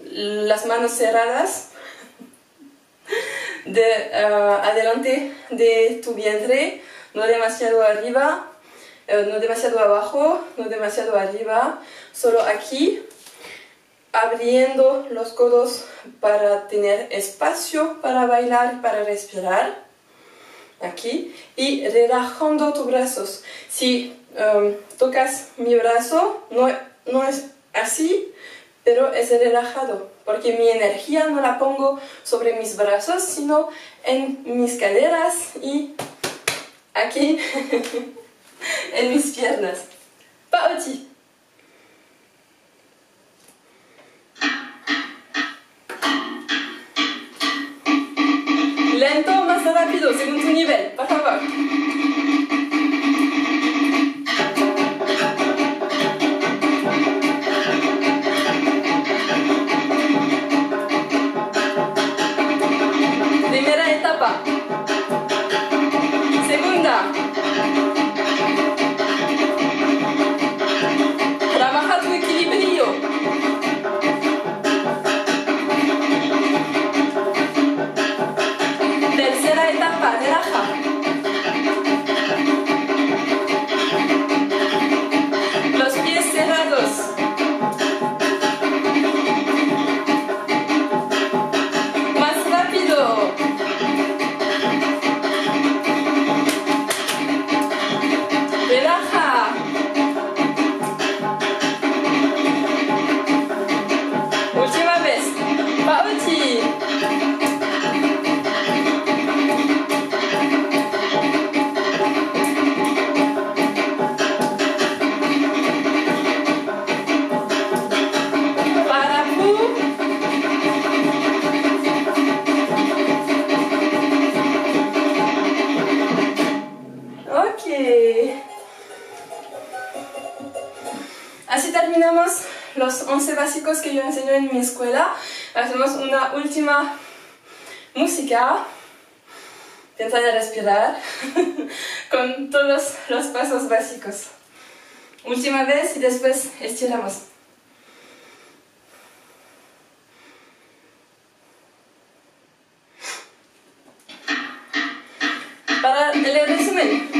las manos cerradas adelante de tu vientre, no demasiado arriba, no demasiado abajo, no demasiado arriba, solo aquí, abriendo los codos para tener espacio para bailar y para respirar, aquí, y relajando tus brazos. Si tocas mi brazo, no es así, pero es relajado, porque mi energía no la pongo sobre mis brazos, sino en mis caderas y aquí en mis piernas. Pas outil. Lento o más rápido, según tu nivel, por favor. Primera etapa. Segunda. Trabaja tu equilibrio. Tercera etapa, relaja. Los pies cerrados. Más rápido. Relaja. Última vez. Pas outil. Así terminamos los 11 básicos que yo enseño en mi escuela. Hacemos una última música. Piensa en respirar con todos los pasos básicos. Última vez y después estiramos. Para el resumen.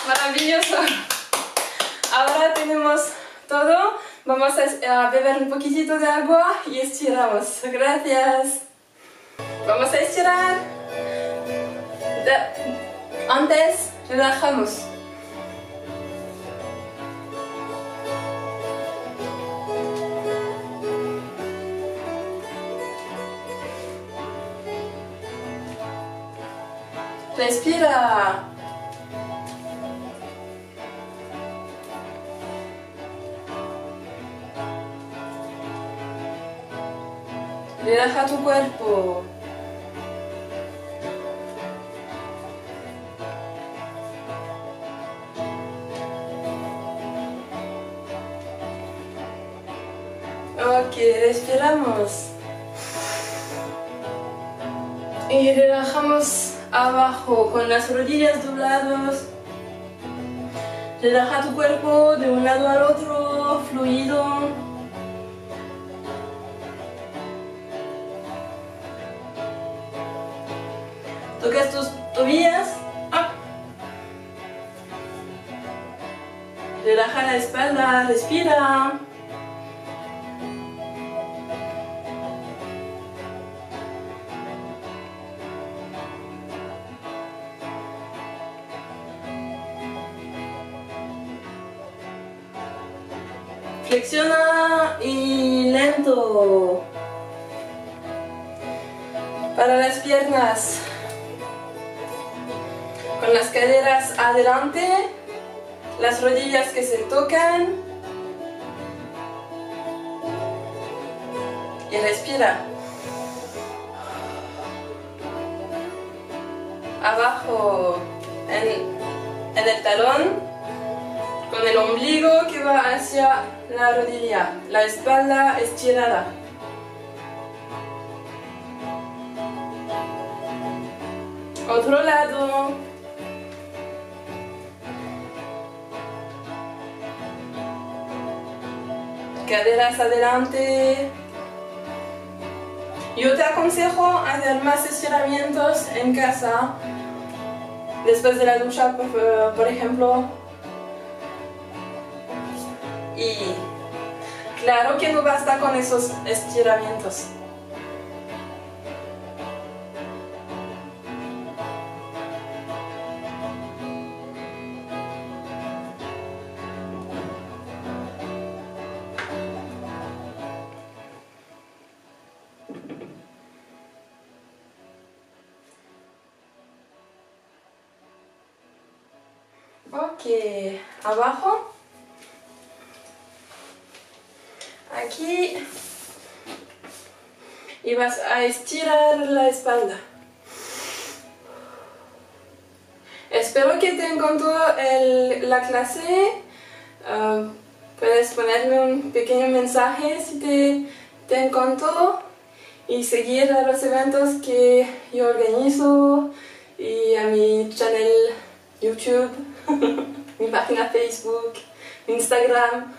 Maravilloso. Ahora tenemos todo. Vamos a beber un poquitito de agua y estiramos. Gracias. Vamos a estirar. Antes relajamos. Respira. Relaja tu cuerpo. Ok, respiramos. Y relajamos abajo con las rodillas dobladas. Relaja tu cuerpo de un lado al otro, fluido. Tocas tus tobillas. Relaja la espalda, respira. Flexiona y lento. Para las piernas. Con las caderas adelante, las rodillas que se tocan. Y respira. Abajo en el talón, con el ombligo que va hacia la rodilla, la espalda estirada. Otro lado. Caderas adelante. Yo te aconsejo hacer más estiramientos en casa, después de la ducha, por ejemplo. Y claro que no basta con esos estiramientos. Ok, abajo, aquí, y vas a estirar la espalda. Espero que te encantó la clase. Puedes ponerme un pequeño mensaje si te encantó y seguir a los eventos que yo organizo y a mi canal YouTube, mi página Facebook, Instagram,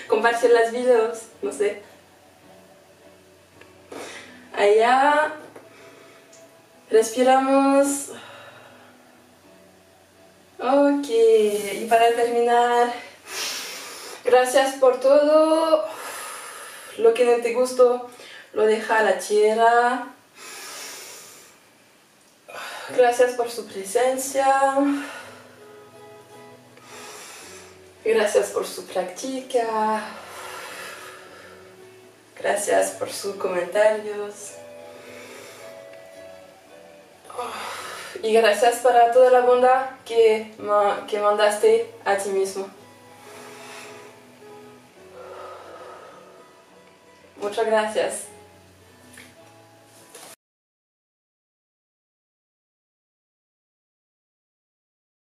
compartir los videos, no sé. Allá respiramos. Ok, y para terminar, gracias por todo. Lo que no te gustó lo deja a la tierra. Gracias por su presencia. Gracias por su práctica. Gracias por sus comentarios. Y gracias para toda la bondad que mandaste a ti mismo. Muchas gracias.